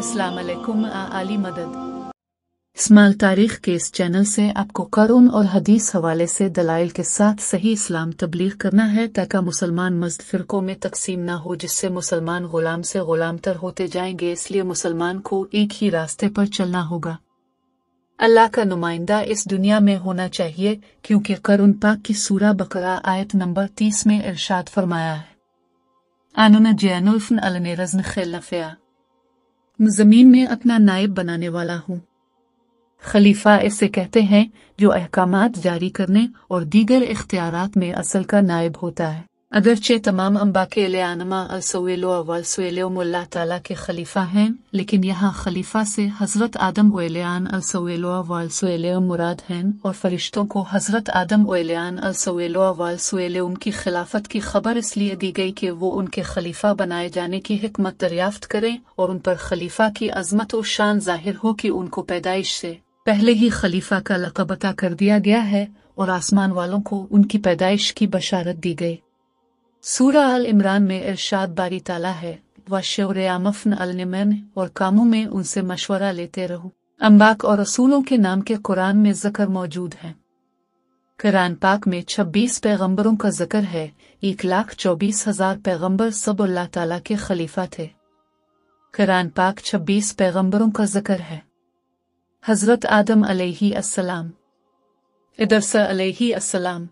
अस्सलाम वालेकुम आली मदद। इस्माइल तारीख के इस चैनल से आपको कुरान और हदीस हवाले से दलाइल के साथ सही इस्लाम तबलीग करना है ताकि मुसलमान मज़्द फ़िरक़ों में तकसीम ना हो, जिससे मुसलमान ग़ुलाम से ग़ुलामतर होते जाएंगे। इसलिए मुसलमान को एक ही रास्ते पर चलना होगा। अल्लाह का नुमाइंदा इस दुनिया में होना चाहिए, क्योंकि कुरान पाक की सूरा बकरा आयत नंबर 30 में इरशाद फरमाया है, आनुन जैनुल्फन अलने रज़न खिलफ़या, ज़मीन में अपना नायब बनाने वाला हूँ। खलीफा इसे कहते हैं जो अहकामात जारी करने और दीगर इख्तियारात में असल का नायब होता है। अगरचे तमाम अंबा के एलानमा अलसवेलो अव्वल अल्लाह ताला के खलीफा हैं, लेकिन यहाँ खलीफा से हज़रत आदम वैलियान अलसवेलो अव्वल मुराद हैं और फरिश्तों को हज़रत आदम वैलियान अलसवेलो अव्वल की खिलाफत की खबर इसलिए दी गई कि वो उनके खलीफा बनाए जाने की हिकमत दरियाफ्त करें और उन पर खलीफा की अजमत और शान जाहिर हो कि उनको पैदाइश से पहले ही खलीफा का लक़ब अता कर दिया गया है और आसमान वालों को उनकी पैदाइश की बशारत दी गई। सूरा अल इमरान में इरशाद बारी ताला है, वशौरयामफ़न अलनिमन, और कामों में उनसे मशवरा लेते रहो। अम्बाक और रसूलों के नाम के कुरान में ज़िक्र मौजूद है। कुरान पाक में 26 पैगंबरों का जिक्र है। 1,24,000 पैगंबर सब अल्लाह ताला के खलीफा थे। कुरान पाक 26 पैगंबरों का जिक्र है। हज़रत आदम अलैहि अस्सलाम, इदरसा अलैहि अस्सलाम,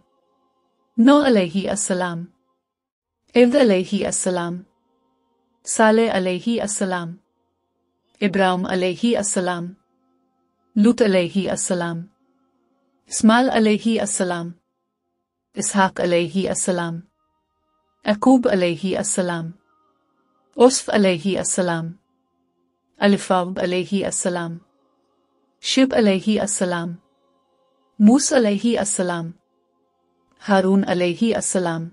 नो अलैहि अस्सलाम, इब्द अलैहि अस्सलाम, साले अलैहि अस्सलाम, इब्राहिम अलैहि अस्सलाम, लूत अलैहि अस्सलाम, इस्माइल अलैहि अस्सलाम, इसहाक अलैहि अस्सलाम, याकूब अलैहि अस्सलाम, उसफ अलैहि अस्सलाम, अलिफ़ाब अलैहि अस्सलाम, शिब अलैहि अस्सलाम, मूस अलैहि अस्सलाम, हारून अलैहि अस्सलाम,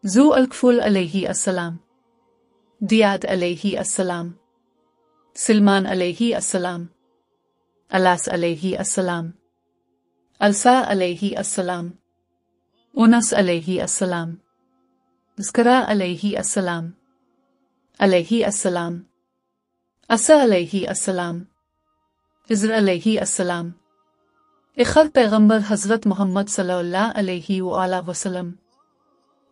ज़ू अल-ग़फ़ूल अलैहि अस्सलाम, दियाद अलैहि अस्सलाम, सिलमान अलैहि अस्सलाम, अलास अलैहि अस्सलाम, अलसा अलैहि अस्सलाम, उनस अलैहि अस्सलाम, ज़करा अलैहि अस्सलाम, अलैहि अस्सलाम, असा अलैहि अस्सलाम, इज़्र अलैहि अस्सलाम। इखर पैगंबर हज़रत मोहम्मद सल्लल्लाहु अलैहि वसल्लम,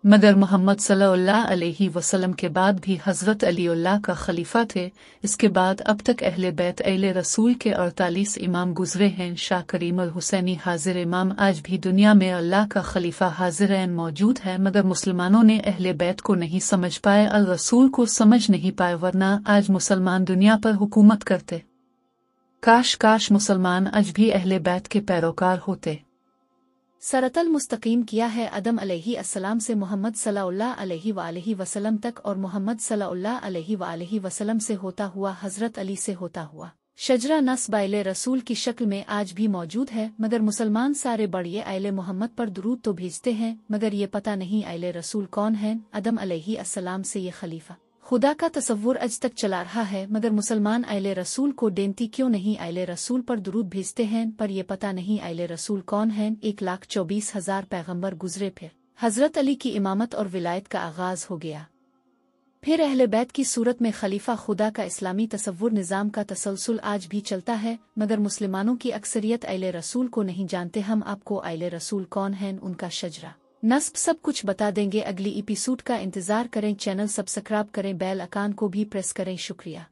मगर मोहम्मद सल्लल्लाहु अलैहि वसल्लम के बाद भी हज़रत अली अल्लाह का खलीफा थे। इसके बाद अब तक अहले बैत अहले रसूल के 48 इमाम गुजरे हैं। शाह करीम अल हुसैनी हाजिर इमाम आज भी दुनिया में अल्लाह का खलीफा हाजिर मौजूद है, मगर मुसलमानों ने अहले बैत को नहीं समझ पाए, अल रसूल को समझ नहीं पाए, वरना आज मुसलमान दुनिया पर हुकूमत करते। काश मुसलमान आज भी अहले बैत के पैरोकार होते। सरतल मुस्तकीम किया है आदम अलैहि अस्सलाम से मोहम्मद सल्लल्लाहु अलैहि वसल्लम तक, और मोहम्मद सल्लल्लाहु अलैहि वसल्लम से होता हुआ हज़रत अली से होता हुआ शजरा नस्ब आइले रसूल की शक्ल में आज भी मौजूद है। मगर मुसलमान सारे बढ़िए आइले मोहम्मद पर दुरूद तो भेजते हैं, मगर ये पता नहीं आइले रसूल कौन है। आदम अलैहि अस्सलाम से ये खलीफा खुदा का तसव्वुर आज तक चला रहा है, मगर मुसलमान आइले रसूल को डेंती क्यों नहीं आइले रसूल पर दुरूद भेजते हैं, पर यह पता नहीं आइले रसूल कौन है। 1,24,000 पैगंबर गुजरे, फिर हज़रत अली की इमामत और विलायत का आगाज हो गया। फिर अहले बैत की सूरत में खलीफा खुदा का इस्लामी तसव्वुर निज़ाम का तसलसल आज भी चलता है, मगर मुसलमानों की अक्सरियत आइले रसूल को नहीं जानते। हम आपको आइले रसूल कौन हैं, उनका शजरा नस्ब सब कुछ बता देंगे। अगली एपिसोड का इंतज़ार करें। चैनल सब्सक्राइब करें, बेल आइकन को भी प्रेस करें। शुक्रिया।